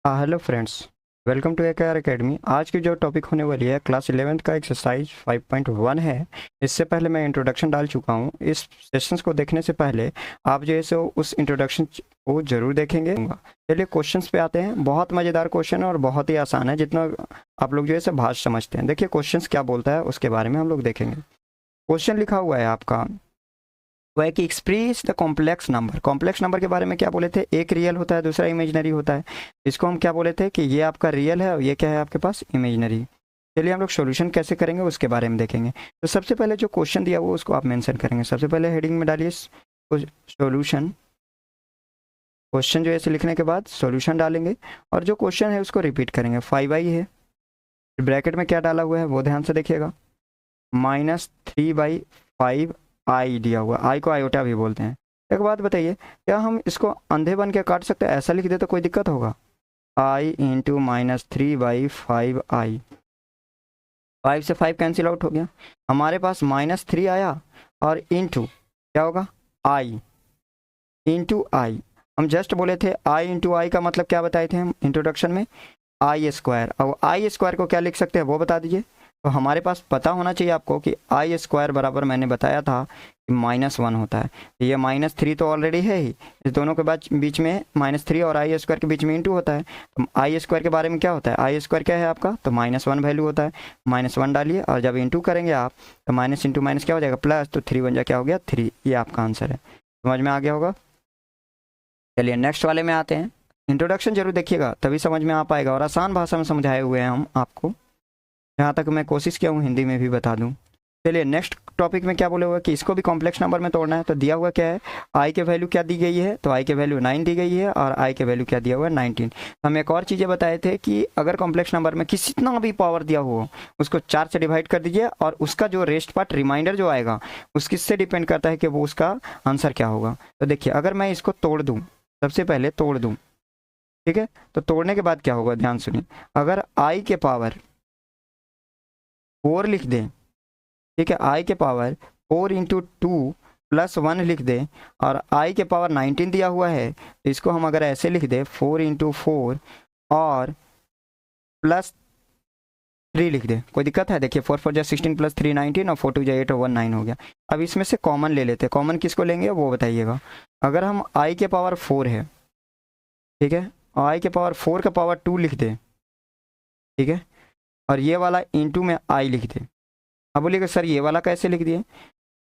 Hello friends, welcome to AKR academy. आज की जो टॉपिक होने वाली है क्लास 11th का एक्सरसाइज 5.1 है। इससे पहले मैं इंट्रोडक्शन डाल चुका हूँ। इस सेशंस को देखने से पहले आप जो है सो उस इंट्रोडक्शन को जरूर देखेंगे। चलिए क्वेश्चंस पे आते हैं। बहुत मज़ेदार क्वेश्चन है और बहुत ही आसान है, जितना आप लोग जो है सो भाषा समझते हैं। देखिए क्वेश्चंस क्या बोलता है उसके बारे में हम लोग देखेंगे। क्वेश्चन लिखा हुआ है आपका, वो है कि express the complex number. Complex number के बारे में क्या बोले थे? एक रियल होता है, दूसरा इमेजिनरी होता है। इसको हम क्या बोले थे कि ये आपका रियल है और ये क्या है आपके पास? इमेजिनरी। चलिए हम लोग सॉल्यूशन कैसे करेंगे उसके बारे में देखेंगे। तो सबसे पहले जो क्वेश्चन दिया हुआ उसको आप मेंशन करेंगे। सबसे पहले हेडिंग में डालिए सॉल्यूशन। क्वेश्चन जो है इसे लिखने के बाद सॉल्यूशन डालेंगे और जो क्वेश्चन है उसको रिपीट करेंगे। 5i है, ब्रैकेट में क्या डाला हुआ है वो ध्यान से देखिएगा। -3/5 आई दिया हुआ, आई को आयोटा भी बोलते हैं। एक बात बताइए, क्या हम इसको अंधे बन के काट सकते हैं? ऐसा लिख दे तो कोई दिक्कत होगा? आई इंटू -3/5 आई, 5 से 5 कैंसिल आउट हो गया। हमारे पास -3 आया और इंटू क्या होगा? आई इंटू आई। हम जस्ट बोले थे आई इंटू आई का मतलब क्या बताए थे हम इंट्रोडक्शन में? आई स्क्वायर। अब आई स्क्वायर को क्या लिख सकते हैं वो बता दीजिए। तो हमारे पास पता होना चाहिए आपको कि आई स्क्वायर बराबर मैंने बताया था कि -1 होता है। ये -3 तो ऑलरेडी है ही, इस दोनों के बीच में -3 और आई स्क्वायर के बीच में इंटू होता है। तो आई स्क्वायर के बारे में क्या होता है? आई स्क्वायर क्या है आपका? तो -1 वैल्यू होता है। -1 डालिए और जब इंटू करेंगे आप तो माइनस इंटू माइनस क्या हो जाएगा? प्लस, तो 3 बन जाए क्या हो गया? 3। ये आपका आंसर है। समझ में आ गया होगा? चलिए नेक्स्ट वाले में आते हैं। इंट्रोडक्शन जरूर देखिएगा तभी समझ में आ पाएगा और आसान भाषा में समझाए हुए हैं हम आपको, जहाँ तक मैं कोशिश किया हूँ हिंदी में भी बता दूँ। चलिए नेक्स्ट टॉपिक में क्या बोले हुआ कि इसको भी कॉम्प्लेक्स नंबर में तोड़ना है। तो दिया हुआ क्या है? आई के वैल्यू क्या दी गई है? तो आई के वैल्यू 9 दी गई है और आई के वैल्यू क्या दिया हुआ है? 19। हम एक और चीज़ें बताए थे कि अगर कॉम्प्लेक्स नंबर में कितना भी पावर दिया हो उसको 4 से डिवाइड कर दीजिए और उसका जो रेस्ट पार्ट रिमाइंडर जो आएगा उसकिससे डिपेंड करता है कि वो उसका आंसर क्या होगा। तो देखिए अगर मैं इसको तोड़ दूँ, सबसे पहले तोड़ दूँ, ठीक है? तो तोड़ने के बाद क्या होगा ध्यान सुनिए। अगर आई के पावर 4 लिख दें, ठीक है, आई के पावर 4 इंटू 2 प्लस 1 लिख दें और आई के पावर 19 दिया हुआ है तो इसको हम अगर ऐसे लिख दें 4 इंटू 4 और प्लस 3 लिख दें, कोई दिक्कत है? देखिए 4 4 जा 16 प्लस 3 19 और 4 2 जा 8 और 1 9 हो गया। अब इसमें से कॉमन ले लेते हैं। कॉमन किसको लेंगे वो बताइएगा। अगर हम आई के पावर 4 है, ठीक है, और आई के पावर 4 का पावर 2 लिख दें, ठीक है, और ये वाला इंटू में आई लिख दें। अब बोलिएगा सर ये वाला कैसे लिख दिए?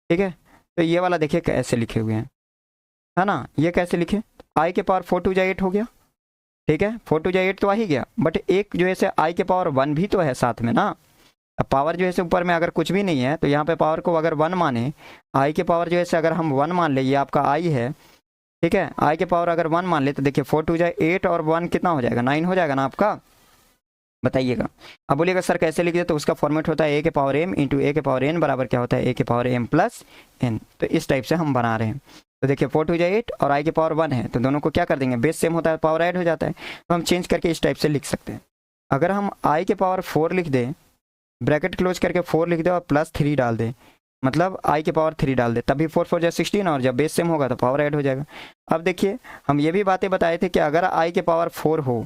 ठीक है, तो ये वाला देखिए कैसे लिखे हुए हैं, है ना? ये कैसे लिखे? आई के पावर 4 2 जा 8 हो गया, ठीक है, 4 2 जा 8 तो आ ही गया, बट एक जो है से आई के पावर 1 भी तो है साथ में ना। अब पावर जो है से ऊपर में अगर कुछ भी नहीं है तो यहाँ पे पावर को अगर 1 माने, आई के पावर जो है से अगर हम 1 मान ले, ये आपका आई है, ठीक है, आई के पावर अगर 1 मान ले तो देखिए 4 2 जा 8 और 1 कितना हो जाएगा? 9 हो जाएगा ना आपका। बताइएगा। अब बोलिएगा सर कैसे लिख दे? तो उसका फॉर्मेट होता है ए के पावर एम इंटू ए के पावर एन बराबर क्या होता है? ए के पावर एम प्लस एन। तो इस टाइप से हम बना रहे हैं। तो देखिए 4 2 जा 8 और आई के पावर 1 है तो दोनों को क्या कर देंगे? बेस सेम होता है, पावर ऐड हो जाता है, तो हम चेंज करके इस टाइप से लिख सकते हैं। अगर हम आई के पावर 4 लिख दें, ब्रैकेट क्लोज करके 4 लिख दें और प्लस 3 डाल दें, मतलब आई के पावर 3 डाल दे, तभी 4 4 जा 16 और जब बेस सेम होगा तो पावर ऐड हो जाएगा। अब देखिए हम ये भी बातें बताए थे कि अगर आई के पावर 4 हो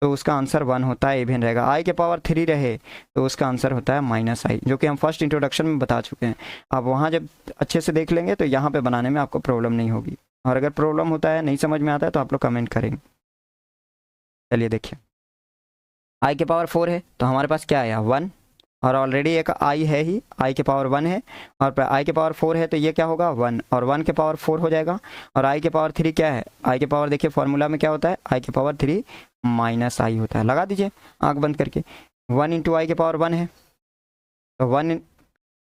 तो उसका आंसर 1 होता है, इवन रहेगा। आई के पावर 3 रहे तो उसका आंसर होता है -i, जो कि हम फर्स्ट इंट्रोडक्शन में बता चुके हैं। आप वहाँ जब अच्छे से देख लेंगे तो यहाँ पे बनाने में आपको प्रॉब्लम नहीं होगी, और अगर प्रॉब्लम होता है, नहीं समझ में आता है तो आप लोग कमेंट करेंगे। चलिए देखिए आई के पावर 4 है तो हमारे पास क्या आया? 1, और ऑलरेडी एक आई है ही, आई के पावर 1 है और आई के पावर 4 है तो ये क्या होगा? 1, और 1 के पावर 4 हो जाएगा। और आई के पावर 3 क्या है? आई के पावर देखिए फॉर्मूला में क्या होता है? आई के पावर 3 -i होता है। लगा दीजिए आंख बंद करके। 1 इंटू आई के पावर 1 है तो 1,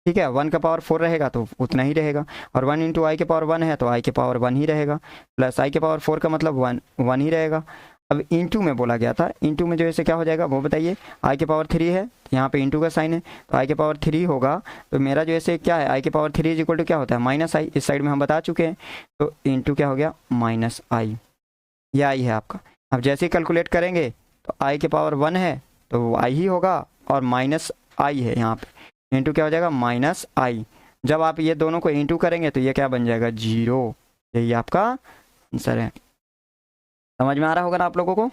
ठीक है, 1 का पावर 4 रहेगा तो उतना ही रहेगा, और 1 इंटू आई के पावर 1 है तो आई के पावर 1 ही रहेगा, प्लस आई के पावर 4 का मतलब 1 ही रहेगा। अब इंटू में बोला गया था, इंटू में जो है क्या हो जाएगा वो बताइए। आई के पावर 3 है, यहाँ पे इंटू का साइन है तो आई के पावर 3 होगा, तो मेरा जो है क्या है? आई के पावर 3 इज इक्वल टू क्या होता है? -i। इस साइड में हम बता चुके हैं, तो इंटू क्या हो गया? -i। यह आई है आपका। अब जैसे ही कैलकुलेट करेंगे तो आई के पावर 1 है तो वो आई ही होगा, और -i है यहाँ पे, इंटू क्या हो जाएगा? -i। जब आप ये दोनों को इंटू करेंगे तो ये क्या बन जाएगा? 0। यही आपका आंसर है। समझ में आ रहा होगा ना आप लोगों को?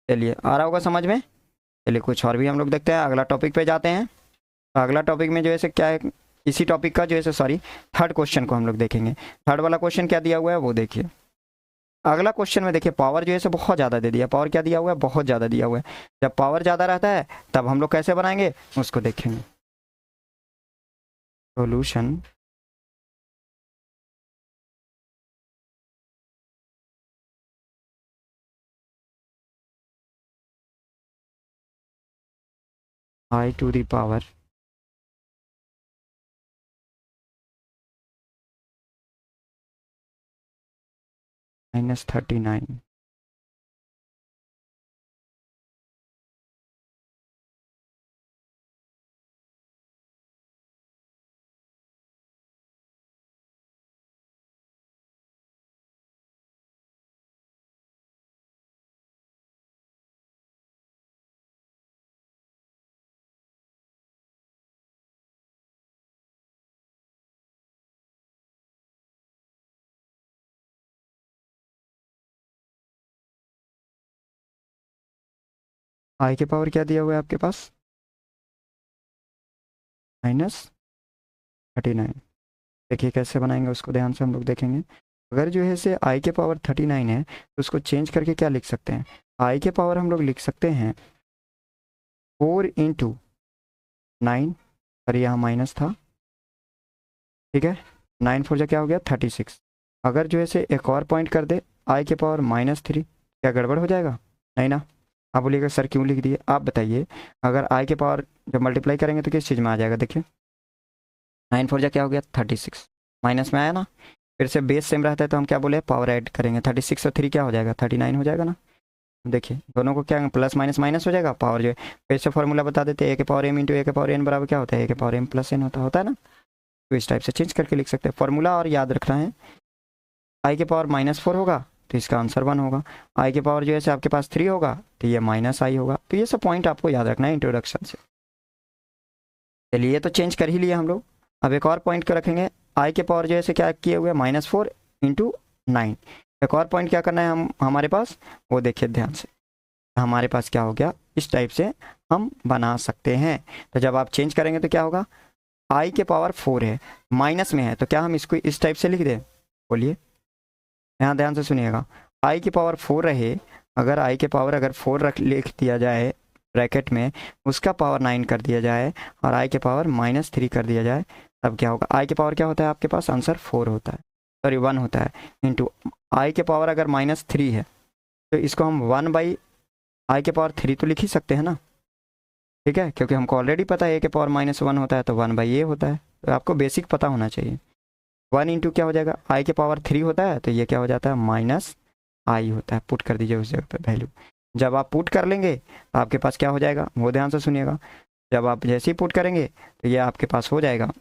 चलिए आ रहा होगा समझ में। चलिए कुछ और भी हम लोग देखते हैं, अगला टॉपिक पे जाते हैं। तो अगला टॉपिक में जो है क्या है, इसी टॉपिक का जो है सॉरी थर्ड क्वेश्चन को हम लोग देखेंगे। थर्ड वाला क्वेश्चन क्या दिया हुआ है वो देखिए। अगला क्वेश्चन में देखिए पावर जो है बहुत ज़्यादा दे दिया, पावर क्या दिया हुआ है, बहुत ज़्यादा दिया हुआ है। जब पावर ज़्यादा रहता है तब हम लोग कैसे बनाएंगे उसको देखेंगे। Solution I to the power -39 I के पावर क्या दिया हुआ है आपके पास, -39। देखिए कैसे बनाएंगे उसको ध्यान से हम लोग देखेंगे। अगर जो है से आई के पावर 39 है तो उसको चेंज करके क्या लिख सकते हैं, आई के पावर हम लोग लिख सकते हैं 4 × 9, और यहाँ माइनस था, ठीक है। 9 4 जा क्या हो गया 36। अगर जो है से एक और पॉइंट कर दे आई के पावर -3, क्या गड़बड़ हो जाएगा, नहीं ना। आप बोलिएगा सर क्यों लिख दिए, आप बताइए। अगर आई के पावर जब मल्टीप्लाई करेंगे तो किस चीज़ में आ जाएगा, देखिए 9 4 जा क्या हो गया 36, माइनस में आया ना। फिर से बेस सेम रहता है तो हम क्या बोले पावर ऐड करेंगे, 36 और 3 क्या हो जाएगा 39 हो जाएगा ना। देखिए दोनों को क्या प्लस माइनस माइनस हो जाएगा, पावर जो है फिर से फॉर्मूला बता देते हैं, ए के पावर m इंटू ए के पावर n बराबर क्या होता है, ए के पावर m प्लस n होता है ना। तो इस टाइप से चेंज करके लिख सकते हैं फॉर्मूला। और याद रखना है आई के पावर -4 होगा तो इसका आंसर 1 होगा, आई के पावर जो है आपके पास 3 होगा तो ये -i होगा। तो ये सब पॉइंट आपको याद रखना है इंट्रोडक्शन से। चलिए ये तो चेंज कर ही लिया हम लोग। अब एक और पॉइंट को रखेंगे, आई के पावर जो है क्या किए हुए -4 × 9। एक और पॉइंट क्या करना है हम हमारे पास वो देखिए ध्यान से, हमारे पास क्या हो गया इस टाइप से हम बना सकते हैं। तो जब आप चेंज करेंगे तो क्या होगा, आई के पावर 4 है माइनस में है तो क्या हम इसको इस टाइप से लिख दें, बोलिए यहाँ ध्यान से सुनिएगा। आई की पावर 4 रहे, अगर आई के पावर अगर 4 रख लिख दिया जाए ब्रैकेट में, उसका पावर 9 कर दिया जाए और आई के पावर -3 कर दिया जाए, तब क्या होगा। आई के पावर क्या होता है आपके पास, आंसर 4 होता है, सॉरी 1 होता है, इंटू आई के पावर अगर -3 है तो इसको हम 1 आई के पावर 3 तो लिख ही सकते हैं ना, ठीक है। क्योंकि हमको ऑलरेडी पता है ए के पावर -1 होता है तो 1/a होता है। तो आपको बेसिक पता होना चाहिए। 1 इंटू क्या हो जाएगा, आई के पावर 3 होता है तो ये क्या हो जाता है -i होता है। पुट कर दीजिए उस जगह पे वैल्यू। जब आप पुट कर लेंगे तो आपके पास क्या हो जाएगा, वो ध्यान से सुनिएगा। जब आप जैसे ही पुट करेंगे तो ये आपके पास हो जाएगा,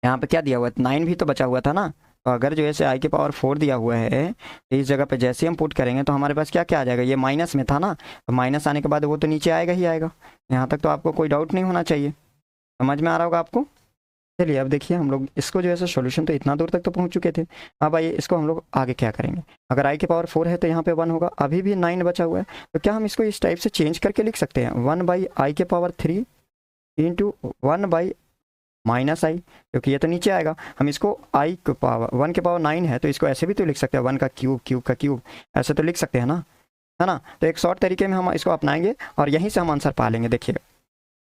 यहाँ पे क्या दिया हुआ है 9 भी तो बचा हुआ था ना। तो अगर जो है आई के पावर 4 दिया हुआ है तो इस जगह पे जैसे हम पुट करेंगे तो हमारे पास क्या क्या आ जाएगा, ये माइनस में था ना, तो माइनस आने के बाद वो तो नीचे आएगा ही आएगा। यहाँ तक तो आपको कोई डाउट नहीं होना चाहिए, समझ में आ रहा होगा आपको। चलिए अब देखिए हम लोग इसको जो है सॉल्यूशन तो इतना दूर तक तो पहुंच चुके थे। अब आइए इसको हम लोग आगे क्या करेंगे। अगर आई के पावर 4 है तो यहाँ पे 1 होगा, अभी भी 9 बचा हुआ है, तो क्या हम इसको इस टाइप से चेंज करके लिख सकते हैं 1/i के पावर 3 इंटू 1/-i, क्योंकि ये तो नीचे आएगा। हम इसको आई के पावर 1 के पावर 9 है तो इसको ऐसे भी तो लिख सकते हैं 1 का क्यूब, क्यूब का क्यूब, ऐसे तो लिख सकते हैं ना, है ना। तो एक शॉर्ट तरीके में हम इसको अपनाएंगे और यहीं से हम आंसर पा लेंगे। देखिए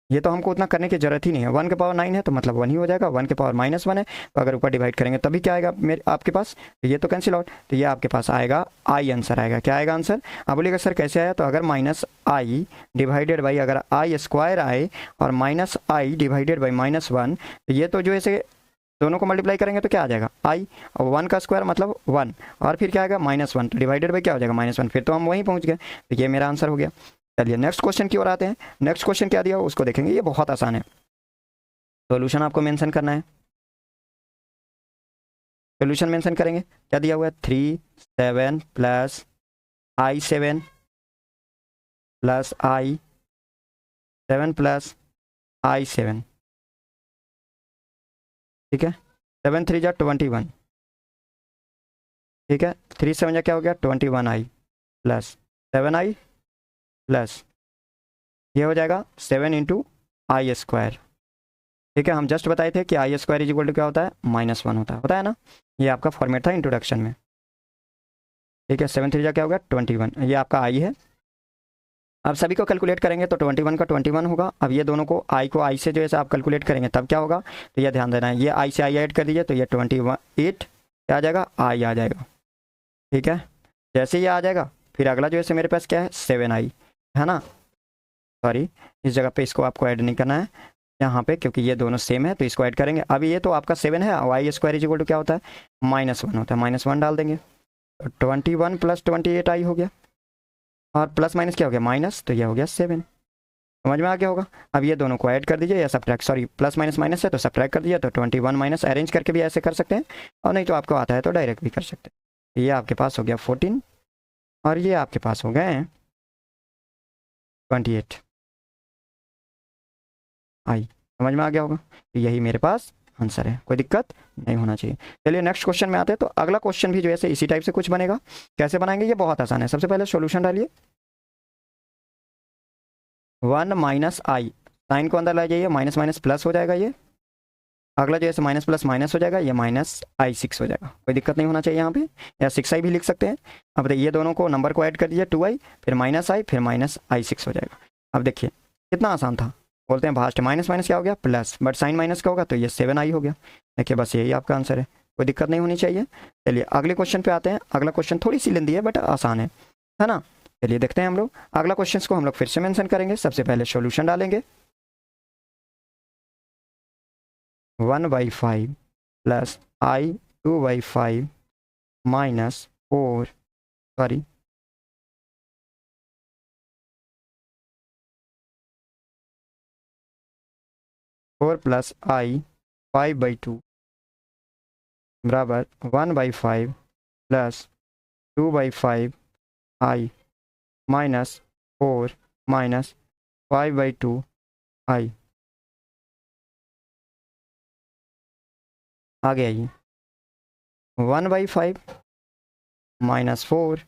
ये तो हमको उतना करने की जरूरत ही नहीं है, 1 के पावर 9 है तो मतलब 1 ही हो जाएगा, 1 के पावर -1 है तो अगर ऊपर डिवाइड करेंगे तभी क्या आएगा मेरे आपके पास, तो ये तो कैंसिल आउट, तो ये आपके पास आएगा आई आंसर आएगा। क्या आएगा आंसर, आप बोलिएगा सर कैसे आया, तो अगर -i डिवाइडेड बाई अगर आई स्क्वायर आए और -i डिवाइडेड बाई -1, तो ये तो जो है दोनों को मल्टीप्लाई करेंगे तो क्या आ जाएगा आई, और 1 का स्क्वायर मतलब 1, और फिर क्या आएगा -1, तो डिवाइडेड बाई क्या हो जाएगा -1, फिर तो हम वहीं पहुंच गए। तो ये मेरा आंसर हो गया। चलिए नेक्स्ट क्वेश्चन की ओर आते हैं। नेक्स्ट क्वेश्चन क्या दिया हो उसको देखेंगे, ये बहुत आसान है। सॉल्यूशन आपको मेंशन करना है, सॉल्यूशन मेंशन करेंगे। क्या दिया हुआ है 3 7 plus i7 plus i7 plus i7, ठीक है। 7 3 जा 21, ठीक है। 3 7 जा क्या हो गया 21i प्लस 7i प्लस ये हो जाएगा 7 इंटू आई स्क्वायर। ठीक है, हम जस्ट बताए थे कि आई स्क्वायर इज इक्वल टू क्या होता है, -1 होता है ना। ये आपका फॉर्मेट था इंट्रोडक्शन में। ठीक है, 7 3 क्या हो गया 21, ये आपका आई है। अब सभी को कैलकुलेट करेंगे तो 21 का 21 होगा। अब ये दोनों को आई से जो है आप कैलकुलेट करेंगे तब क्या होगा, तो ये ध्यान देना है, ये आई से आई ऐड कर दीजिए तो ये 28 क्या आ जाएगा, आई आ जाएगा। ठीक है, जैसे ये आ जाएगा फिर अगला जो है मेरे पास क्या है 7 आई है ना। सॉरी, इस जगह पे इसको आपको ऐड नहीं करना है यहाँ पे, क्योंकि ये दोनों सेम है तो इसको ऐड करेंगे। अब ये तो आपका 7 है, Y square is equal to क्या होता है, -1 होता है, -1 डाल देंगे। 21 + 28 आई हो गया, और प्लस माइनस क्या हो गया माइनस, तो ये हो गया 7। समझ में आ गया होगा। अब ये दोनों को ऐड कर दीजिए या subtract, sorry plus minus minus है तो सब्ट्रैक्ट कर दीजिए, तो 21 माइनस अरेंज करके भी ऐसे कर सकते हैं, और नहीं तो आपको आता है तो डायरेक्ट भी कर सकते हैं। ये आपके पास हो गया 14 और ये आपके पास हो गए 28 आई। समझ में आ गया होगा, तो यही मेरे पास आंसर है, कोई दिक्कत नहीं होना चाहिए। चलिए नेक्स्ट क्वेश्चन में आते हैं। तो अगला क्वेश्चन भी जो है इसी टाइप से कुछ बनेगा। कैसे बनाएंगे, ये बहुत आसान है। सबसे पहले सॉल्यूशन डालिए, 1 - आई, साइन को अंदर ला जाइए, माइनस माइनस प्लस हो जाएगा ये। अगला जो है माइनस प्लस माइनस हो जाएगा, ये -i6 हो जाएगा, कोई दिक्कत नहीं होना चाहिए यहाँ पे, या 6i भी लिख सकते हैं। अब देखिए ये दोनों को नंबर को ऐड कर दीजिए, 2i फिर -i फिर -i6 हो जाएगा। अब देखिए कितना आसान था, बोलते हैं भास्ट माइनस माइनस क्या हो गया प्लस, बट साइन माइनस का होगा तो ये 7i हो गया। देखिए बस यही आपका आंसर है, कोई दिक्कत नहीं होनी चाहिए। चलिए अगले क्वेश्चन पे आते हैं। अगला क्वेश्चन थोड़ी सी लेंदी है बट आसान है ना। चलिए देखते हैं हम लोग अगला क्वेश्चन को हम लोग फिर से मेंशन करेंगे। सबसे पहले सॉल्यूशन डालेंगे, 1/5 plus i 2/5 -4 sorry 4 plus i 5/2 बराबर 1/5 प्लस 2/5 i -4 5/2 i। आ गया ये 1/5 -4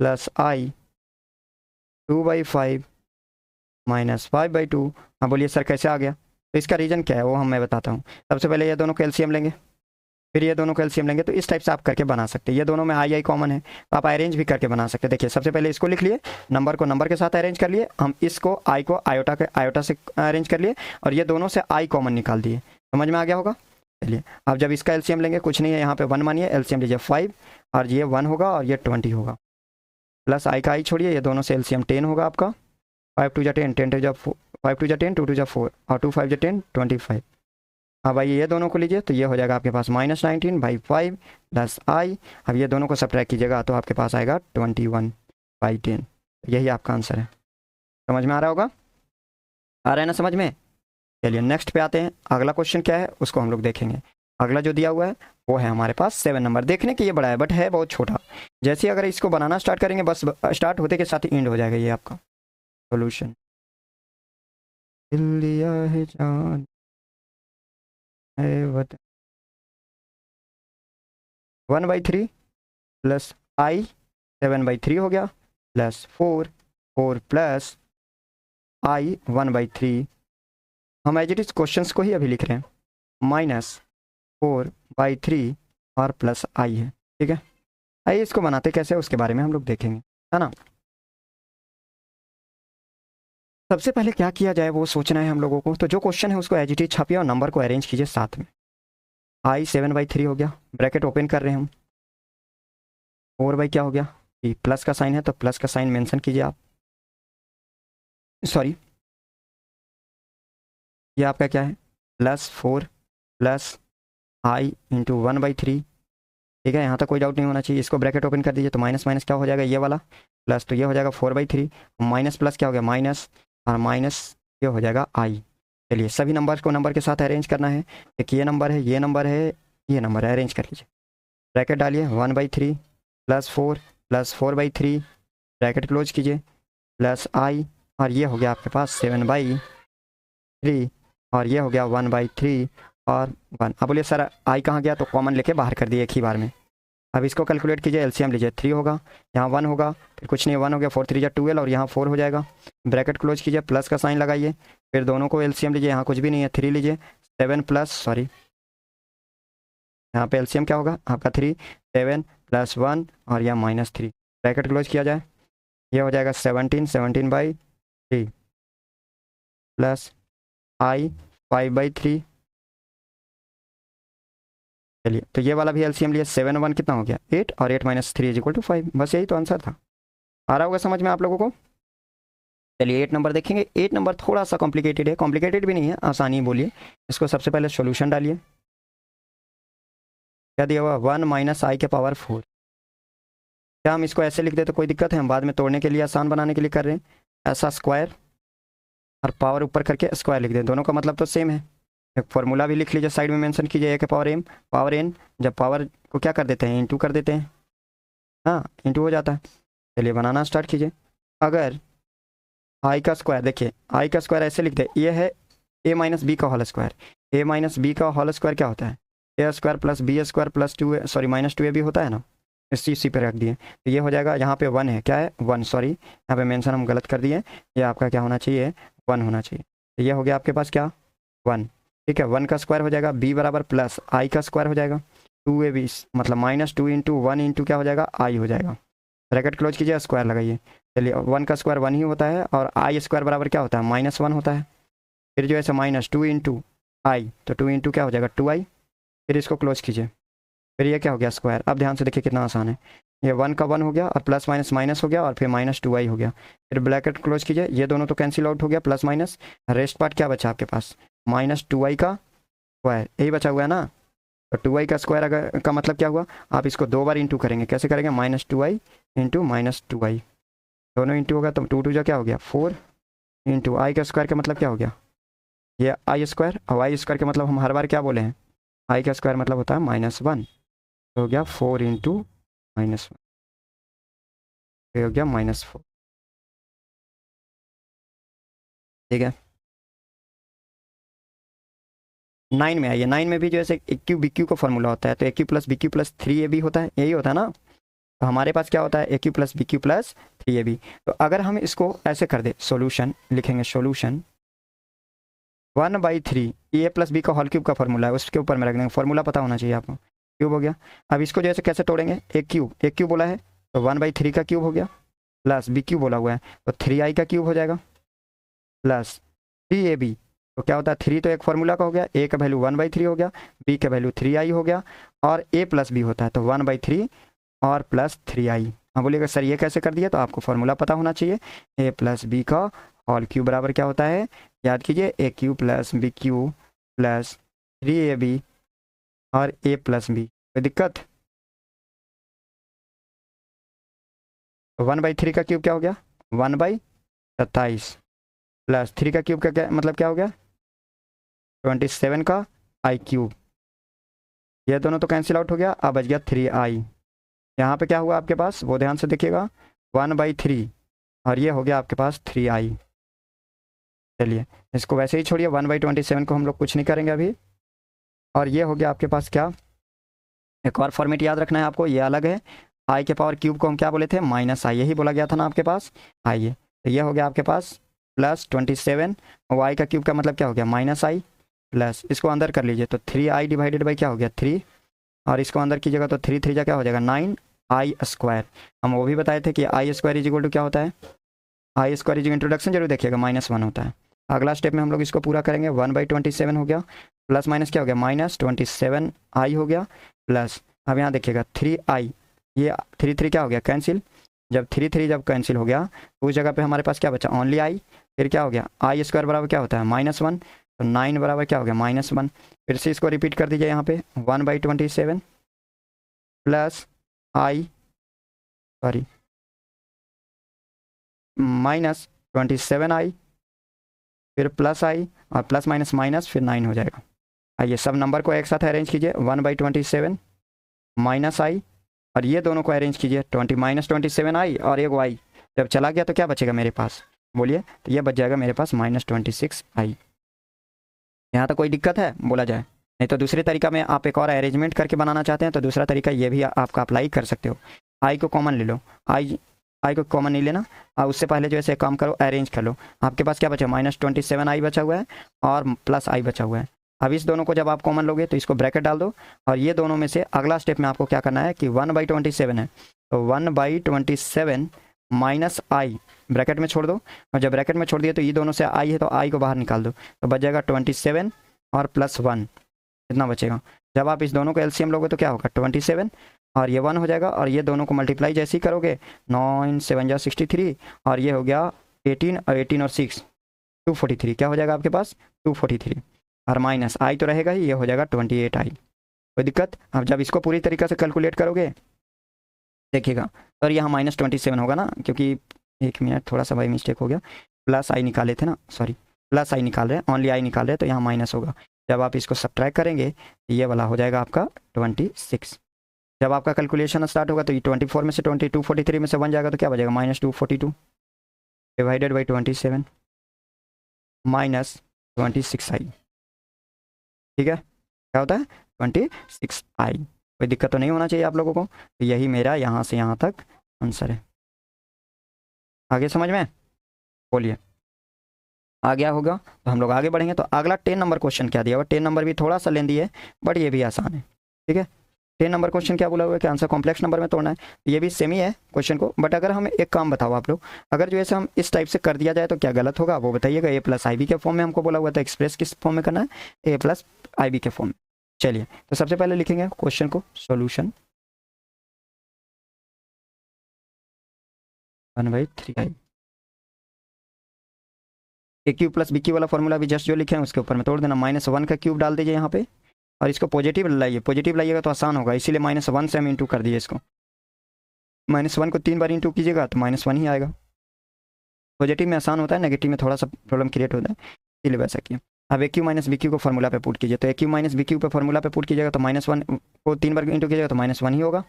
प्लस i 2/5 -5/2। हाँ बोलिए सर कैसे आ गया, तो इसका रीज़न क्या है वो मैं बताता हूँ। सबसे पहले ये दोनों कैल्शियम लेंगे, फिर ये दोनों कैल्शियम लेंगे, तो इस टाइप से आप करके बना सकते हैं। ये दोनों में आई कॉमन है तो आप अरेंज भी करके बना सकते हैं। देखिए सबसे पहले इसको लिख लिए, नंबर को नंबर के साथ अरेंज कर लिए, हम इसको आई को आयोटा से अरेंज कर लिए, और ये दोनों से आई कॉमन निकाल दिए। समझ में आ गया होगा। चलिए अब जब इसका एलसीएम लेंगे, कुछ नहीं है यहाँ पे 1 मानिए, एलसीएम लीजिए 5, और ये 1 होगा और ये 20 होगा, प्लस आई का आई छोड़िए, ये दोनों से एलसीएम 10 होगा आपका, 5 2 जा 10, 10 2 जा 4, 5 2 जा 10, 2 2 जा 4, और 2 5 जा 10, 25। हाँ भाई ये दोनों को लीजिए तो ये हो जाएगा आपके पास -19/5 प्लस आई। अब ये दोनों को सब्ट्रैक्ट कीजिएगा तो आपके पास आएगा 21/10। यही आपका आंसर है। समझ में आ रहा होगा, आ रहा है ना समझ में। चलिए नेक्स्ट पे आते हैं। अगला क्वेश्चन क्या है उसको हम लोग देखेंगे। अगला जो दिया हुआ है वो है हमारे पास 7 नंबर। देखने के ये बड़ा है बट है बहुत छोटा। जैसे अगर इसको बनाना स्टार्ट करेंगे बस स्टार्ट होते के साथ ही एंड हो जाएगा ये आपका सोल्यूशन। लिया है जान है 1/3 प्लस i 7/3 हो गया, प्लस 4 प्लस i 1/3। हम एज इट इज क्वेश्चन को ही अभी लिख रहे हैं, -4/3 और प्लस i है। ठीक है, आइए इसको बनाते कैसे उसके बारे में हम लोग देखेंगे, है ना। सबसे पहले क्या किया जाए वो सोचना है हम लोगों को। तो जो क्वेश्चन है उसको एज इट इज छापिए और नंबर को अरेंज कीजिए साथ में। i 7/3 हो गया, ब्रैकेट ओपन कर रहे हैं हम, 4 क्या हो गया, ये प्लस का साइन है तो प्लस का साइन मेंशन कीजिए आप। सॉरी ये आपका क्या है, +4 प्लस i इंटू 1/3। ठीक है, यहाँ तक कोई डाउट नहीं होना चाहिए। इसको ब्रैकेट ओपन कर दीजिए तो माइनस माइनस क्या हो जाएगा, ये वाला प्लस, तो ये हो जाएगा 4/3, माइनस प्लस क्या हो गया माइनस, और माइनस ये हो जाएगा i। चलिए सभी नंबर को नंबर के साथ अरेंज करना है। एक ये नंबर है, ये नंबर है, ये नंबर है, अरेंज कर लीजिए। ब्रैकेट डालिए 1/3 +4 प्लस 4/3, ब्रैकेट क्लोज कीजिए, प्लस i, और ये हो गया आपके पास 7/3, और ये हो गया 1/3 और 1। अब बोलिए सर i कहाँ गया, तो कॉमन लेके बाहर कर दिए एक ही बार में। अब इसको कैलकुलेट कीजिए, एलसीएम लीजिए, 3 होगा, यहाँ 1 होगा, फिर कुछ नहीं, 1 हो गया, 4 3 12 और यहाँ 4 हो जाएगा। ब्रैकेट क्लोज कीजिए, प्लस का साइन लगाइए, फिर दोनों को एलसीएम लीजिए, यहाँ कुछ भी नहीं है, 3 लीजिए, 7 प्लस सॉरी यहाँ पे एलसीएम क्या होगा आपका 3, 7 प्लस 1 और यहाँ -3, ब्रैकेट क्लोज किया जाए, ये हो जाएगा 17 प्लस आई 5/3। चलिए तो ये वाला भी एलसीएम लिया, 7 1 कितना हो गया 8 और 8 - 3 = 5। बस यही तो आंसर था। आ रहा होगा समझ में आप लोगों को। चलिए 8 नंबर देखेंगे। 8 नंबर थोड़ा सा कॉम्प्लिकेटेड है, कॉम्प्लिकेटेड भी नहीं है, आसानी बोलिए। इसको सबसे पहले सॉल्यूशन डालिए। क्या दिया हुआ 1 - i⁴। क्या हम इसको ऐसे लिख दे तो कोई दिक्कत है? हम बाद में तोड़ने के लिए, आसान बनाने के लिए कर रहे हैं। ऐसा स्क्वायर और पावर ऊपर करके स्क्वायर लिख दें, दोनों का मतलब तो सेम है। एक फॉर्मूला भी लिख लीजिए, साइड में मेंशन कीजिए, पावर n, जब पावर को क्या कर देते हैं इंटू कर देते हैं, हाँ इंटू हो जाता है। चलिए बनाना स्टार्ट कीजिए। अगर आई का स्क्वायर, देखिए आई का स्क्वायर ऐसे लिख दे, ये है a - b का होल स्क्वायर। a - b का होल स्क्वायर क्या होता है? a² + b² + 2 सॉरी -2ab होता है ना, इसी पे रख दिए तो ये हो जाएगा। यहाँ पे 1 है, क्या है 1, सॉरी यहाँ पे मेंशन हम गलत कर दिए, ये आपका क्या होना चाहिए 1 होना चाहिए। तो ये हो गया आपके पास क्या 1, ठीक है। 1 का स्क्वायर हो जाएगा b बराबर प्लस आई का स्क्वायर हो जाएगा 2ab, मतलब -2 × 1 × क्या हो जाएगा आई हो जाएगा। ब्रैकेट क्लोज कीजिए, स्क्वायर लगाइए। चलिए 1 का स्क्वायर 1 ही होता है और i² बराबर क्या होता है -1 होता है। फिर जो है -2 × i, तो 2 × क्या हो जाएगा 2i। फिर इसको क्लोज कीजिए, फिर ये क्या हो गया स्क्वायर। अब ध्यान से देखिए कितना आसान है, ये 1 का 1 हो गया और प्लस माइनस माइनस हो गया और फिर -2i हो गया। फिर ब्रैकेट क्लोज कीजिए, ये दोनों तो कैंसिल आउट हो गया, प्लस माइनस, रेस्ट पार्ट क्या बचा आपके पास -2i का स्क्वायर, यही बचा हुआ है ना। तो 2i का स्क्वायर अगर का मतलब क्या हुआ, आप इसको 2 बार इंटू करेंगे, कैसे करेंगे -2i × -2i, दोनों इंटू होगा तो 2 2 क्या हो गया 4 इंटू आई का स्क्वायर का मतलब क्या हो गया ये i² और i² का मतलब हम हर बार क्या बोले हैं आई का स्क्वायर मतलब होता है -1, तो हो गया 4 × -1, ये हो गया -4, ठीक है। 9 में आइए, 9 में भी जैसे AQ BQ का फॉर्मूला होता है, तो AQ + BQ + 3AB होता है, यही होता है ना। तो हमारे पास क्या होता है AQ + BQ + 3AB। तो अगर हम इसको ऐसे कर दे, सॉल्यूशन लिखेंगे, सॉल्यूशन 1/3 a + b का होल क्यूब का फॉर्मूला है, उसके ऊपर में रख देंगे, फॉर्मूला पता होना चाहिए आपको। क्यूब हो गया। अब इसको जैसे कैसे तोड़ेंगे, एक क्यूब बोला है तो 1/3 का क्यूब हो गया, प्लस BQ बोला हुआ है तो 3i का क्यूब हो जाएगा, प्लस 3ab। तो क्या होता है 3 तो एक फार्मूला का हो गया, a का वैल्यू 1/3 हो गया, b का वैल्यू 3i हो गया, और a + b होता है तो 1/3 और प्लस 3i। हाँ बोलिएगा सर ये कैसे कर दिया, तो आपको फार्मूला पता होना चाहिए, a + b का होल क्यूब बराबर क्या होता है, याद कीजिए AQ + BQ + 3ab और a + b। कोई दिक्कत? 1/3 का क्यूब क्या हो गया 1/27 प्लस 3 का क्यूब का क्या मतलब क्या हो गया 27 का i³। ये दोनों तो कैंसिल आउट हो गया, अब बच गया 3i। यहाँ पे क्या हुआ आपके पास वो ध्यान से देखिएगा 1/3 और ये हो गया आपके पास 3i। चलिए इसको वैसे ही छोड़िए, 1/27 को हम लोग कुछ नहीं करेंगे अभी। और ये हो गया आपके पास क्या, एक और फॉर्मेट याद रखना है आपको, ये अलग है। i³ को हम क्या बोले थे -i, यही बोला गया था ना आपके पास। आइए तो ये हो गया आपके पास +27 और y का क्यूब का मतलब क्या हो गया -i, प्लस इसको अंदर कर लीजिए तो 3i / क्या हो गया 3, और इसको अंदर कीजिएगा तो 3 3 क्या हो जाएगा 9i²। हम वो भी बताए थे कि i² क्या होता है, i² इंट्रोडक्शन जरूर देखिएगा -1 होता है। अगला स्टेप में हम लोग इसको पूरा करेंगे, 1/27 हो गया, प्लस माइनस क्या हो गया -27i हो गया, प्लस अब यहाँ देखिएगा 3i, ये 3 3 क्या हो गया कैंसिल, जब 3 3 जब कैंसिल हो गया तो उस जगह पे हमारे पास क्या बचा ओनली i। फिर क्या हो गया i² बराबर क्या होता है -1, तो 9 बराबर क्या हो गया -1। फिर से इसको रिपीट कर दीजिए यहाँ पे 1/27 प्लस i सॉरी -27i, फिर प्लस i और प्लस माइनस माइनस फिर 9 हो जाएगा। आइए सब नंबर को एक साथ अरेंज कीजिए, 1/27 -i और ये दोनों को अरेंज कीजिए -27i और एक y। जब चला गया तो क्या बचेगा मेरे पास बोलिए, तो ये बच जाएगा मेरे पास -26i। यहाँ तक कोई दिक्कत है बोला जाए, नहीं तो दूसरे तरीका में आप एक और अरेंजमेंट करके बनाना चाहते हैं तो दूसरा तरीका ये भी आपका अप्लाई कर सकते हो। आई को कॉमन ले लो, आई को कॉमन नहीं लेना, और उससे पहले जो है काम करो, अरेंज कर लो। आपके पास क्या बचा, -27 i बचा हुआ है और प्लस आई बचा हुआ है। अब इस दोनों को जब आप कॉमन लोगे तो इसको ब्रैकेट डाल दो, और ये दोनों में से अगला स्टेप में आपको क्या करना है कि 1/27 है, तो 1/27 माइनस आई ब्रैकेट में छोड़ दो, और जब ब्रैकेट में छोड़ दिए तो ये दोनों से आई है तो आई को बाहर निकाल दो, तो बच जाएगा 27 और +1, इतना बचेगा। जब आप इस दोनों को एलसीएम लोगे तो क्या होगा, 27 और ये 1 हो जाएगा, और ये दोनों को मल्टीप्लाई जैसे ही करोगे 9 7 जा 63, और ये हो गया 18 और 18 और 6 243, क्या हो जाएगा आपके पास 243, और माइनस आई तो रहेगा ही, ये हो जाएगा 28 आई। कोई दिक्कत। अब जब इसको पूरी तरीके से कैलकुलेट करोगे देखिएगा, और यहाँ -27 होगा ना, क्योंकि 1 मिनट थोड़ा सा भाई मिस्टेक हो गया, प्लस आई निकाले थे ना, सॉरी प्लस आई निकाल रहे हैं, ओनली आई निकाल रहे हैं, तो यहाँ माइनस होगा। जब आप इसको सब्ट्रैक्ट करेंगे ये वाला हो जाएगा आपका 26। जब आपका कैलकुलेशन स्टार्ट होगा तो ये 24 में से 243 में से 1 जाएगा तो क्या बचेगा, -242 डिवाइडेड बाई 27 -26 आई। ठीक है, क्या होता है 26 आई। कोई दिक्कत तो नहीं होना चाहिए आप लोगों को। तो यही मेरा यहाँ से यहाँ तक आंसर है। आगे समझ में बोलिए, आ गया होगा। तो हम लोग आगे बढ़ेंगे। तो अगला 10 नंबर क्वेश्चन क्या दिया हुआ, 10 नंबर भी थोड़ा सा लेंदी है बट ये भी आसान है। ठीक है, 10 नंबर क्वेश्चन क्या बोला हुआ है कि आंसर कॉम्प्लेक्स नंबर में तोड़ना है। ये भी सेम ही है क्वेश्चन को, बट अगर हम एक काम बताओ आप लोग, अगर जो ऐसे हम इस टाइप से कर दिया जाए तो क्या गलत होगा वो बताइएगा। a+ib के फॉर्म में हमको बोला हुआ था, एक्सप्रेस किस फॉर्म में करना है, a+ib के फॉर्म में। चलिए तो सबसे पहले लिखेंगे क्वेश्चन को, सॉल्यूशन 1/3i ए क्यूब प्लस बी क्यूब वाला फॉर्मूला भी जस्ट जो लिखे हैं उसके ऊपर में तोड़ देना। -1 का क्यूब डाल दीजिए यहाँ पे, और इसको पॉजिटिव लाइए, पॉजिटिव लाइएगा तो आसान होगा, इसीलिए -1 से हम इंटू कर दिए इसको। -1 को 3 बार इंटू कीजिएगा तो -1 ही आएगा। पॉजिटिव में आसान होता है, नेगेटिव में थोड़ा सा प्रॉब्लम क्रिएट होता है, इसलिए वैसा किया। अब ए क्यू माइनस बी क्यू को फॉर्मूला पे पुट कीजिए, तो ए क्यू माइनस बी क्यू पे फॉर्मूला पे पुट कीजिएगा तो -1 को 3 बार इंटू कीजिएगा तो -1 ही होगा।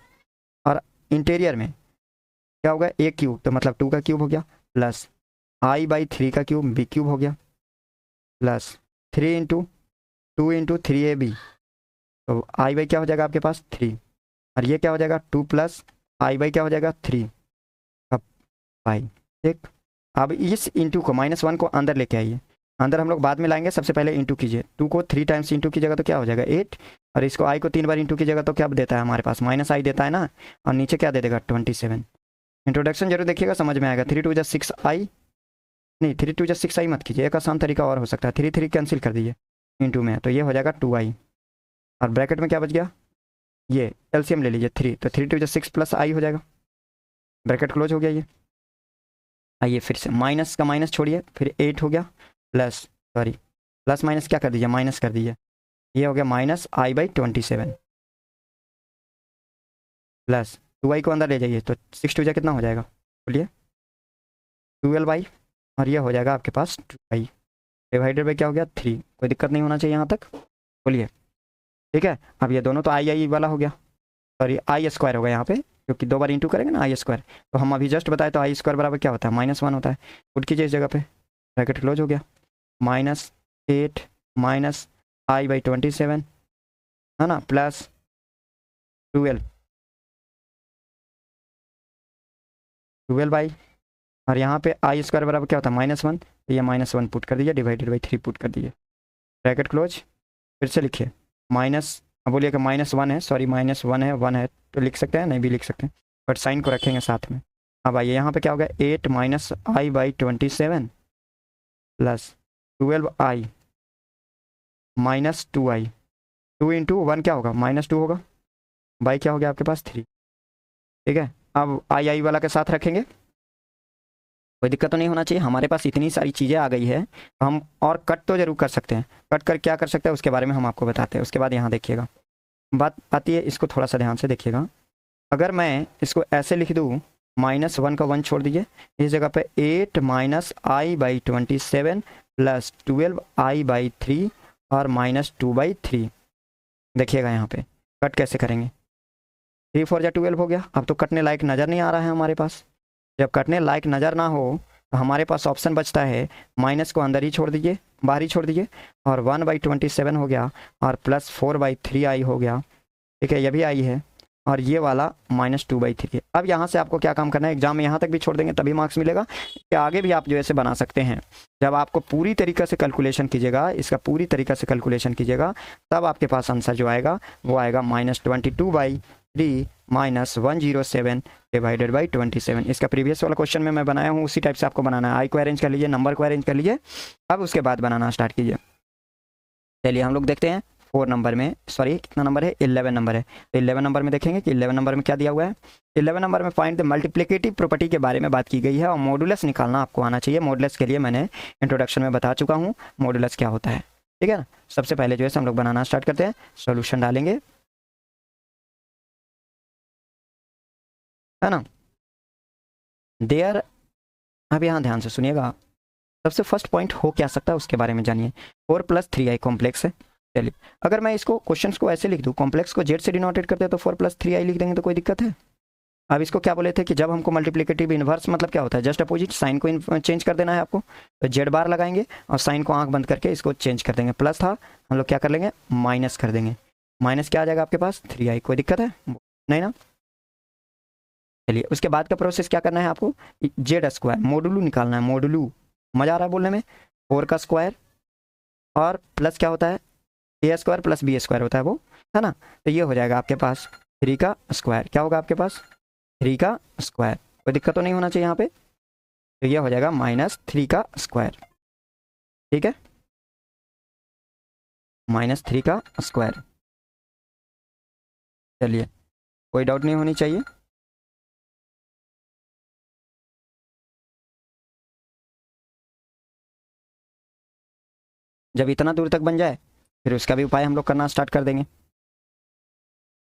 और इंटीरियर में क्या होगा, ए क्यूब तो मतलब 2 का क्यूब हो गया, प्लस i/3 का क्यूब बी क्यूब हो गया, प्लस 3 इंटू 2 इंटू 3ab, तो i/ क्या हो जाएगा आपके पास 3, और ये क्या हो जाएगा 2 प्लस i/ क्या हो जाएगा 3 का पाई। ठीक, अब इस इंटू को -1 को अंदर लेके आइए, अंदर हम लोग बाद में लाएंगे, सबसे पहले इंटू कीजिए। 2 को 3 टाइम्स इंटू कीजिएगा तो क्या हो जाएगा 8, और इसको i को 3 बार इंटू कीजिएगा तो क्या देता है हमारे पास -i देता है ना, और नीचे क्या दे देगा 27। इंट्रोडक्शन जरूर देखिएगा, समझ में आएगा। 3 2 जा 6i, नहीं 3 2 जा 6i मत कीजिए, एक आसान तरीका और हो सकता है, 3 3 कैंसिल कर दीजिए इंटू में, तो ये हो जाएगा 2i, और ब्रैकेट में क्या बच गया, ये एलसीएम ले लीजिए 3, तो 3 2 जा 6 प्लस i हो जाएगा, ब्रैकेट क्लोज हो गया। ये आइए फिर से माइनस का माइनस छोड़िए, फिर 8 हो गया, प्लस सॉरी प्लस माइनस क्या कर दीजिए, माइनस कर दीजिए, ये हो गया -i/27 प्लस 2i को अंदर ले जाइए, तो 6 2 जा कितना हो जाएगा बोलिए 12i, और ये हो जाएगा आपके पास 2i डिवाइडेड बाई क्या हो गया 3। कोई दिक्कत नहीं होना चाहिए यहाँ तक, बोलिए। ठीक है, अब ये दोनों तो i वाला हो गया, सॉरी i² हो गया यहाँ पे, क्योंकि 2 बार इंटू करेंगे ना i², तो हम अभी जस्ट बताए तो i² बराबर क्या होता है -1 होता है। पुट कीजिए इस जगह पे, ब्रैकेट क्लोज हो गया, -8 -i/27 है ना, प्लस 12 और यहाँ पे i² बराबर क्या होता है -1, तो ये -1 पुट कर दीजिए, डिवाइडेड बाई 3 पुट कर दीजिए, ब्रैकेट क्लोज। फिर से लिखिए माइनस, अब बोलिए कि -1 है, सॉरी -1 है, 1 है तो लिख सकते हैं, नहीं भी लिख सकते हैं, बट साइन को रखेंगे साथ में। अब आइए यहाँ पे क्या होगा 8 -i/27 plus 12i -2i, 2 into 1 क्या होगा -2 होगा, बाई क्या हो गया आपके पास 3। ठीक है, अब i वाला के साथ रखेंगे, कोई दिक्कत तो नहीं होना चाहिए। हमारे पास इतनी सारी चीज़ें आ गई है, हम और कट तो जरूर कर सकते हैं, कट कर क्या कर सकते हैं उसके बारे में हम आपको बताते हैं। उसके बाद यहाँ देखिएगा बात आती है, इसको थोड़ा सा ध्यान से देखिएगा। अगर मैं इसको ऐसे लिख दूँ, -1 का 1 छोड़ दीजिए, इस जगह पे 8 -i/27 प्लस 12i/3 और -2/3। देखिएगा यहाँ पे कट कैसे करेंगे, 3 4 जा 12 हो गया। अब तो कटने लायक नज़र नहीं आ रहा है हमारे पास, जब कटने लायक नज़र ना हो तो हमारे पास ऑप्शन बचता है, माइनस को अंदर ही छोड़ दीजिए, बाहर ही छोड़ दीजिए, और 1/27 हो गया, और प्लस 4/3i हो गया, ठीक है, ये भी आई है, और ये वाला -2/3 है। अब यहाँ से आपको क्या काम करना है, एग्जाम में यहाँ तक भी छोड़ देंगे तभी मार्क्स मिलेगा, कि आगे भी आप जो ऐसे बना सकते हैं। जब आपको पूरी तरीक़े से कैलकुलेशन कीजिएगा, इसका पूरी तरीक़े से कैलकुलेशन कीजिएगा, तब आपके पास आंसर जो आएगा वो आएगा -22/3 -107 डिवाइडेड बाई 27। इसका प्रीवियस वाला क्वेश्चन में मैं बनाया हूँ, उसी टाइप से आपको बनाना है। आई को अरेंज कर लीजिए, नंबर को अरेंज कर लीजिए, अब उसके बाद बनाना स्टार्ट कीजिए। चलिए हम लोग देखते हैं 4 नंबर में, सॉरी कितना नंबर है, 11 नंबर है। तो 11 नंबर में देखेंगे कि 11 नंबर में क्या दिया हुआ है। 11 नंबर में फाइंड द मल्टीप्लिकेटिव प्रॉपर्टी के बारे में बात की गई है, और मॉडुलस निकालना आपको आना चाहिए। मॉडुलस के लिए मैंने इंट्रोडक्शन में बता चुका हूँ मॉडुलस क्या होता है, ठीक है ना। सबसे पहले जो है हम लोग बनाना स्टार्ट करते हैं, सोल्यूशन डालेंगे, है ना। देयर, अब यहाँ ध्यान से सुनिएगा, सबसे फर्स्ट पॉइंट हो क्या सकता है उसके बारे में जानिए। 4 + 3i कॉम्प्लेक्स है। चलिए अगर मैं इसको क्वेश्चंस को ऐसे लिख दूँ, कॉम्प्लेक्स को जेड से डिनोटेट करते हैं तो 4 + 3i लिख देंगे तो कोई दिक्कत है। अब इसको क्या बोले थे कि जब हमको मल्टीप्लिकेटिव इन्वर्स मतलब क्या होता है, जस्ट अपोजिट, साइन को चेंज कर देना है आपको, तो जेड बार लगाएंगे और साइन को आंख बंद करके इसको चेंज कर देंगे। प्लस था, हम लोग क्या कर लेंगे, माइनस कर देंगे। माइनस क्या आ जाएगा आपके पास, 3i। कोई दिक्कत है नहीं ना। चलिए उसके बाद का प्रोसेस क्या करना है आपको, जेड स्क्वायर मोडुलू निकालना है। मोडुलू, मजा आ रहा है बोलने में। 4 का स्क्वायर और प्लस क्या होता है, a² + b² होता है वो, है ना। तो ये हो जाएगा आपके पास 3 का स्क्वायर, क्या होगा आपके पास, 3 का स्क्वायर। कोई दिक्कत तो नहीं होना चाहिए यहाँ पे। तो ये हो जाएगा -3 का स्क्वायर, ठीक है, -3 का स्क्वायर। चलिए कोई डाउट नहीं होनी चाहिए। जब इतना दूर तक बन जाए फिर उसका भी उपाय हम लोग करना स्टार्ट कर देंगे,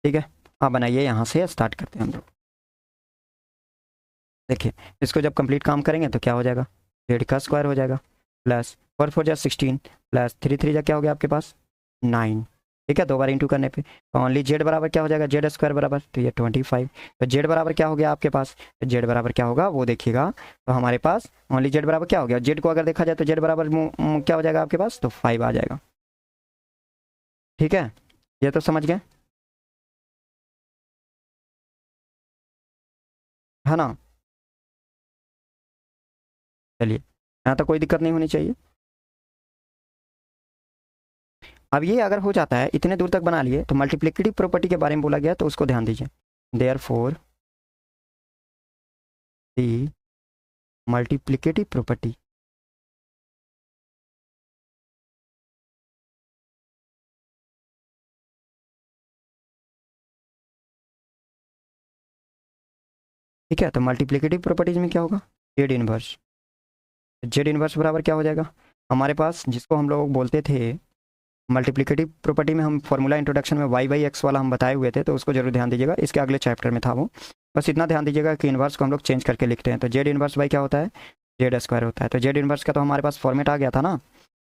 ठीक है। आप बनाइए, यहाँ से स्टार्ट करते हैं हम लोग। देखिए इसको जब कंप्लीट काम करेंगे तो क्या हो जाएगा, जेड का स्क्वायर हो जाएगा, प्लस 4 4 जा 16, प्लस 3 3 जा क्या हो गया आपके पास 9, ठीक है। 2 बार इंटू करने पे ओनली जेड बराबर क्या हो जाएगा, जेड स्क्वायर बराबर, तो ये 25। तो जेड बराबर क्या हो गया आपके पास, तो जेड बराबर क्या होगा वो देखिएगा। तो हमारे पास ओनली जेड बराबर क्या हो गया, जेड को अगर देखा जाए तो जेड बराबर क्या हो जाएगा आपके पास, तो 5 आ जाएगा, ठीक है। ये तो समझ गए, है ना। चलिए यहाँ तक कोई दिक्कत नहीं होनी चाहिए। अब ये अगर हो जाता है, इतने दूर तक बना लिए, तो मल्टीप्लिकेटिव प्रॉपर्टी के बारे में बोला गया तो उसको ध्यान दीजिए। देयरफॉर द मल्टीप्लिकेटिव प्रॉपर्टी ठीक है। तो मल्टीप्लिकेटिव प्रॉपर्टीज में क्या होगा, जेड इनवर्स। जेड इनवर्स बराबर क्या हो जाएगा हमारे पास, जिसको हम लोग बोलते थे मल्टीप्लिकेटिव प्रॉपर्टी में, हम फॉर्मूला इंट्रोडक्शन में y/x वाला हम बताए हुए थे, तो उसको जरूर ध्यान दीजिएगा, इसके अगले चैप्टर में था वो। बस इतना ध्यान दीजिएगा कि इन्वर्स को हम लोग चेंज करके लिखते हैं। तो जेड इन्वर्स बाई क्या होता है, जेड स्क्वायर होता है। तो जेड इन्वर्स का तो हमारे पास फॉर्मेट आ गया था ना,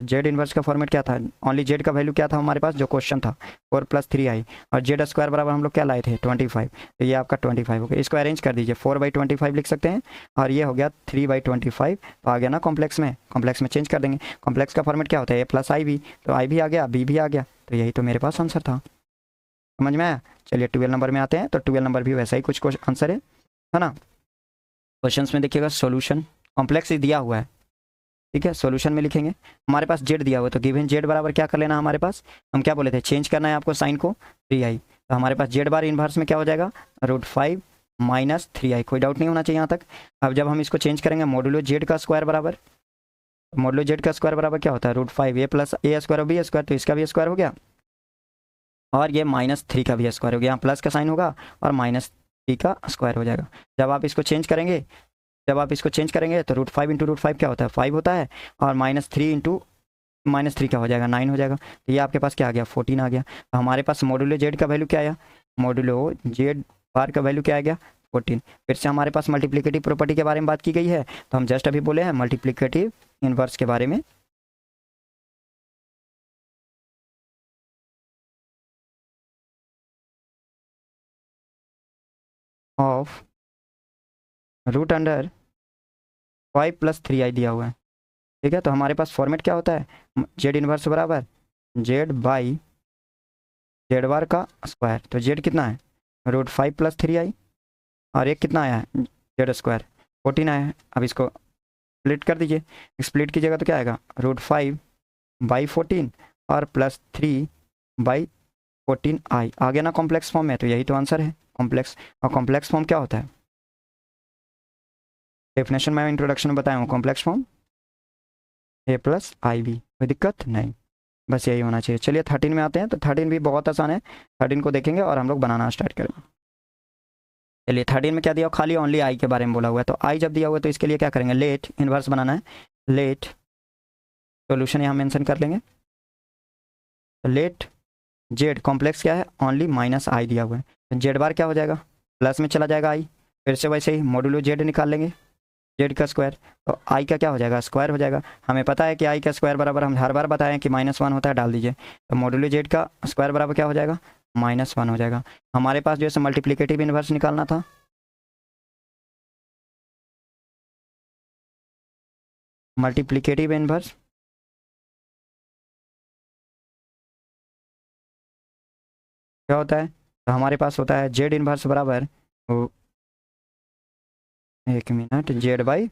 जेड इनवर्स का फॉर्मेट क्या था, ओनली जेड का वैल्यू क्या था हमारे पास, जो क्वेश्चन था 4 + 3i, और जेड स्क्वायर बराबर हम लोग क्या लाए थे 25। तो ये आपका 25 हो गया। इसको अरेंज कर दीजिए, 4/25 लिख सकते हैं, और ये हो गया 3/25। तो आ गया ना कॉम्प्लेक्स में, कॉम्प्लेक्स में चेंज कर देंगे। कॉम्प्लेक्स का फॉर्मेट क्या होता है, a + i भी, तो i भी आ गया, b भी आ गया, तो यही तो मेरे पास आंसर था। समझ में आया। चलिए 12 नंबर में आते हैं, तो 12 नंबर भी वैसा ही कुछ आंसर है ना। क्वेश्चन में देखिएगा सोल्यूशन, कॉम्प्लेक्स दिया हुआ है, ठीक है। सॉल्यूशन में लिखेंगे, हमारे पास जेड दिया हुआ है, तो गिवन जेड बराबर क्या कर लेना हमारे पास, हम क्या बोले थे, चेंज करना है आपको साइन को, 3i। तो हमारे पास जेड बार इन्वर्स में क्या हो जाएगा, √5 - 3i। कोई डाउट नहीं होना चाहिए यहाँ तक। अब जब हम इसको चेंज करेंगे, मॉडुलो जेड का स्क्वायर बराबर, मॉडुलो जेड का स्क्वायर बराबर क्या होता है, √5 a + a² और b², तो इसका भी स्क्वायर हो गया, और ये -3 का भी स्क्वायर हो गया। यहाँ प्लस का साइन होगा और -3 का स्क्वायर हो जाएगा। जब आप इसको चेंज करेंगे, तो √5 × √5 क्या होता है, 5 होता है, और -3 × -3 क्या हो जाएगा, 9 हो जाएगा। तो ये आपके पास क्या आ गया, 14 आ गया। तो हमारे पास मॉडुलो जेड का वैल्यू क्या आया, मॉडुलो जेड बार का वैल्यू क्या आ गया, 14। फिर से हमारे पास मल्टीप्लिकेटिव प्रॉपर्टी के बारे में बात की गई है, तो हम जस्ट अभी बोले हैं मल्टीप्लिकेटिव इनवर्स के बारे में। ऑफ √5 + 3i दिया हुआ है, ठीक है, तो हमारे पास फॉर्मेट क्या होता है, जेड इनवर्स बराबर जेड बाई जेड बार का स्क्वायर। तो जेड कितना है, √5 + 3i, और एक कितना आया है जेड स्क्वायर 14 आया है। अब इसको स्प्लिट कर दीजिए, स्प्लिट कीजिएगा तो क्या आएगा, √5/14 और +3/14i आ गया ना कॉम्प्लेक्स फॉर्म में। तो यही तो आंसर है कॉम्प्लेक्स। और कॉम्प्लेक्स फॉर्म क्या होता है, डेफिनेशन में इंट्रोडक्शन में बताया हूँ, कॉम्प्लेक्स फॉर्म a+ib, कोई दिक्कत नहीं, बस यही होना चाहिए। चलिए 13 में आते हैं, तो 13 भी बहुत आसान है, 13 को देखेंगे और हम लोग बनाना स्टार्ट करेंगे। चलिए 13 में क्या दिया, खाली ओनली आई के बारे में बोला हुआ है। तो आई जब दिया हुआ है तो इसके लिए क्या करेंगे, लेट इन्वर्स बनाना है, लेट सोल्यूशन यहाँ मेंशन कर लेंगे। तो लेट जेड कॉम्प्लेक्स क्या है, ओनली -i दिया हुआ है, तो जेड बार क्या हो जाएगा, प्लस में चला जाएगा आई, फिर से वैसे ही मॉडुलो जेड निकाल लेंगे, जेड का स्क्वायर, तो आई का क्या हो जाएगा, स्क्वायर हो जाएगा। हमें पता है कि आई का स्क्वायर बराबर, हम हर बार बताएं कि -1 होता है, डाल दीजिए। तो मॉडुलो जेड का स्क्वायर बराबर क्या हो जाएगा, -1 हो जाएगा। हमारे पास जो है मल्टीप्लिकेटिव इन्वर्स निकालना था, मल्टीप्लिकेटिव इन्वर्स क्या होता है, तो हमारे पास होता है जेड इन्वर्स बराबर, एक minute, Z by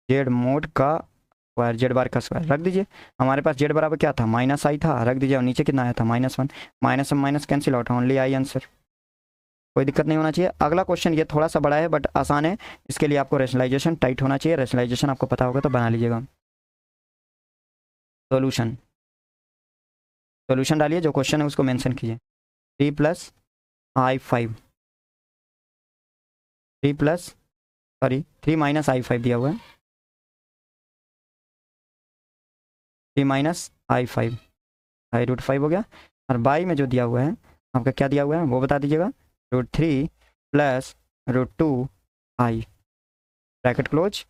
Z mode का स्क्वायर, जेड बार का स्क्वायर रख दीजिए। हमारे पास जेड बराबर क्या था, -i था, रख दीजिए, और नीचे कितना आया था, -1, minus minus cancel out, only I answer, कोई दिक्कत नहीं होना चाहिए। अगला क्वेश्चन ये थोड़ा सा बड़ा है बट आसान है, इसके लिए आपको रेशनलाइजेशन टाइट होना चाहिए, रेशनलाइजेशन आपको पता होगा तो बना लीजिएगा। सोल्यूशन, सोल्यूशन डालिए, जो क्वेश्चन है उसको मेंशन कीजिए, 3 प्लस 3 - i5 दिया हुआ है, 3 - i5, i√5 हो गया, और बाई में जो दिया हुआ है आपका क्या दिया हुआ है वो बता दीजिएगा, √3 + √2i, ब्रैकेट क्लोज,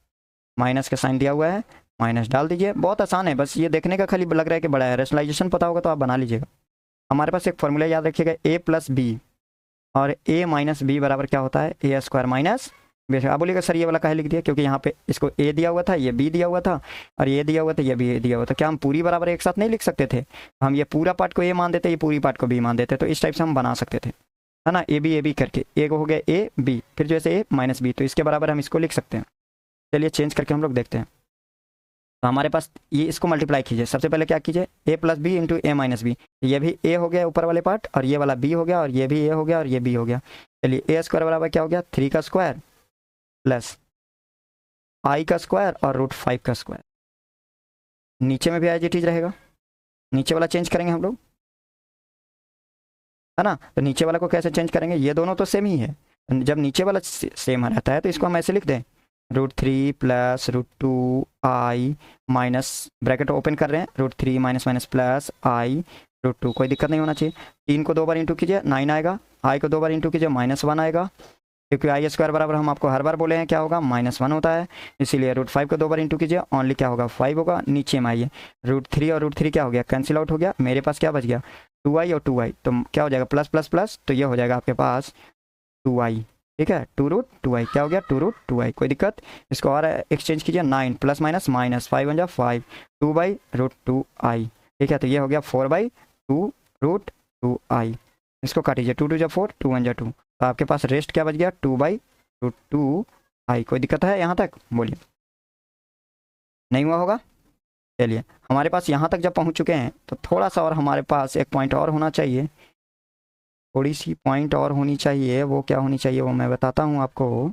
माइनस का साइन दिया हुआ है, माइनस डाल दीजिए। बहुत आसान है, बस ये देखने का खाली लग रहा है कि बड़ा है, रेशनलाइजेशन पता होगा तो आप बना लीजिएगा। हमारे पास एक फॉर्मूला याद रखिएगा, a+b, और a - b बराबर क्या होता है, a² - b। आप बोलिएगा सर ये वाला काहे लिख दिया, क्योंकि यहाँ पे इसको a दिया हुआ था, ये b दिया हुआ था, और ये दिया हुआ था, ये b दिया हुआ था। क्या हम पूरी बराबर एक साथ नहीं लिख सकते थे, हम ये पूरा पार्ट को a मान देते, ये पूरी पार्ट को b मान देते, तो इस टाइप से हम बना सकते थे, है ना, ए बी करके, ए को हो गया a b, फिर जैसे a - b, तो इसके बराबर हम इसको लिख सकते हैं। चलिए चेंज करके हम लोग देखते हैं। तो हमारे पास ये, इसको मल्टीप्लाई कीजिए, सबसे पहले क्या कीजिए, a+b इंटू a-b, ये भी a हो गया ऊपर वाले पार्ट, और ये वाला b हो गया, और ये भी a हो गया, और ये b हो गया। चलिए a² बराबर क्या हो गया, 3 का स्क्वायर प्लस i का स्क्वायर और √5 का स्क्वायर, नीचे में भी एज इट इज रहेगा, नीचे वाला चेंज करेंगे हम लोग, है ना। तो नीचे वाला को कैसे चेंज करेंगे, ये दोनों तो सेम ही है, जब नीचे वाला सेम रहता है तो इसको हम ऐसे लिख दें, √3 + √2i माइनस, ब्रैकेट ओपन कर रहे हैं, √3 माइनस प्लस i √2, कोई दिक्कत नहीं होना चाहिए। 3 को 2 बार इंटू कीजिए 9 आएगा, i को 2 बार इंटू कीजिए -1 आएगा, क्योंकि i² बराबर हम आपको हर बार बोले हैं क्या होगा, -1 होता है, इसीलिए √5 को 2 बार इंटू कीजिए, ओनली क्या होगा 5 होगा। नीचे में आइए, √3 और √3 क्या हो गया, कैंसिल आउट हो गया, मेरे पास क्या बच गया 2i और 2i, तो क्या हो जाएगा प्लस प्लस प्लस, तो ये हो जाएगा आपके पास 2i, ठीक है, 2√2i, क्या हो गया 2√2i, कोई दिक्कत। इसको और एक्सचेंज कीजिए, 9 + -5 × 5, 2/√2i, ठीक है, तो ये हो गया 4/2√2i, इसको काटिए, 2 × 2 = 4, 2 × 1 = 2, तो आपके पास रेस्ट क्या बच गया 2/√2i। कोई दिक्कत है यहाँ तक, बोलिए, नहीं हुआ होगा। चलिए हमारे पास यहाँ तक जब पहुँच चुके हैं तो थोड़ा सा और हमारे पास एक पॉइंट और होना चाहिए, थोड़ी सी पॉइंट और होनी चाहिए, वो क्या होनी चाहिए वो मैं बताता हूँ आपको,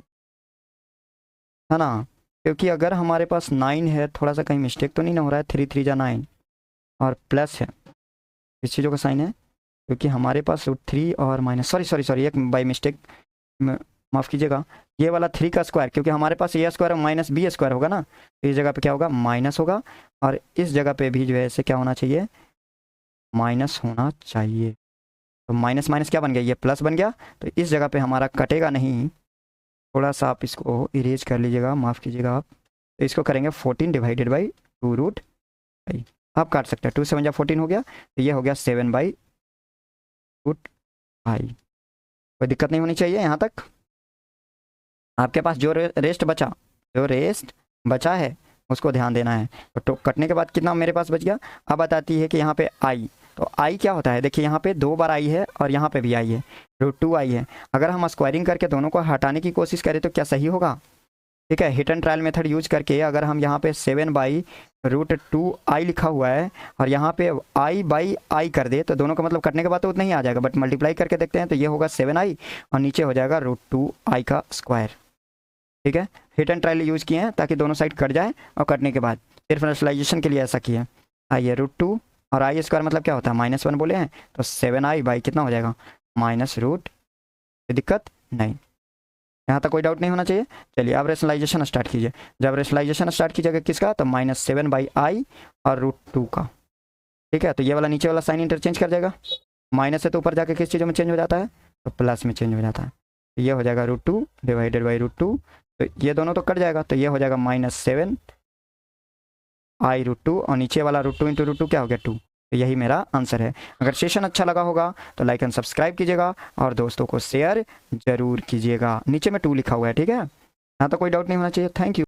है ना, क्योंकि अगर हमारे पास 9 है, थोड़ा सा कहीं मिस्टेक तो नहीं ना हो रहा है, 3 × 3 = 9 और प्लस है, इस चीज़ों का साइन है, क्योंकि हमारे पास √3 और माइनस, सॉरी एक बाई मिस्टेक, माफ़ कीजिएगा, ये वाला 3 का स्क्वायर, क्योंकि हमारे पास a² और -b² होगा ना, तो इस जगह पे क्या होगा माइनस होगा, और इस जगह पे भी जो है ऐसे क्या होना चाहिए, माइनस होना चाहिए। तो माइनस माइनस क्या बन गया, ये प्लस बन गया, तो इस जगह पे हमारा कटेगा नहीं, थोड़ा सा आप इसको इरेज कर लीजिएगा, माफ़ कीजिएगा आप, तो इसको करेंगे 14 / 2√i, आप काट सकते हैं, 2 × 7 = 14 हो गया, तो ये हो गया 7/√i, कोई दिक्कत नहीं होनी चाहिए यहाँ तक। आपके पास जो रेस्ट बचा, जो रेस्ट बचा है उसको ध्यान देना है। तो कटने के बाद कितना मेरे पास बच गया। अब बताती है कि यहाँ पे आई, तो आई क्या होता है, देखिए यहाँ पे 2 बार आई है और यहाँ पे भी आई है, √2 आई है। अगर हम स्क्वायरिंग करके दोनों को हटाने की कोशिश करें तो क्या सही होगा। ठीक है, hit and trial method use करके अगर हम यहाँ पे 7/√2 आई लिखा हुआ है और यहाँ पे i/i कर दे तो दोनों का मतलब कटने के बाद तो उतना ही आ जाएगा, बट मल्टीप्लाई करके देखते हैं तो ये होगा 7i और नीचे हो जाएगा √2i का स्क्वायर। ठीक है, हिट एंड ट्रायल यूज किए हैं ताकि दोनों साइड कट जाए और कटने के बाद फिर फैक्टराइजेशन के लिए ऐसा किया। आइए √2 और आई स्क्वायर मतलब क्या होता है -1 बोले हैं, तो 7i कितना हो जाएगा -√, कोई दिक्कत नहीं, यहाँ तक कोई डाउट नहीं होना चाहिए। चलिए अब रेशनलाइजेशन स्टार्ट कीजिए। जब रेशनलाइजेशन स्टार्ट कीजिएगा किसका, तो -7/i और √2 का। ठीक है, तो ये वाला नीचे वाला साइन इंटरचेंज कर जाएगा, माइनस से तो ऊपर जाके किस चीज़ों में चेंज हो जाता है, तो प्लस में चेंज हो जाता है। तो ये हो जाएगा √2 डिवाइडेड बाई √2, तो ये दोनों तो कट जाएगा, तो ये हो जाएगा -7i√2 और नीचे वाला √2 इंटू √2 क्या हो गया 2। तो यही मेरा आंसर है। अगर सेशन अच्छा लगा होगा तो लाइक एंड सब्सक्राइब कीजिएगा और दोस्तों को शेयर जरूर कीजिएगा। नीचे में 2 लिखा हुआ है, ठीक है, यहाँ तो कोई डाउट नहीं होना चाहिए। Thank you.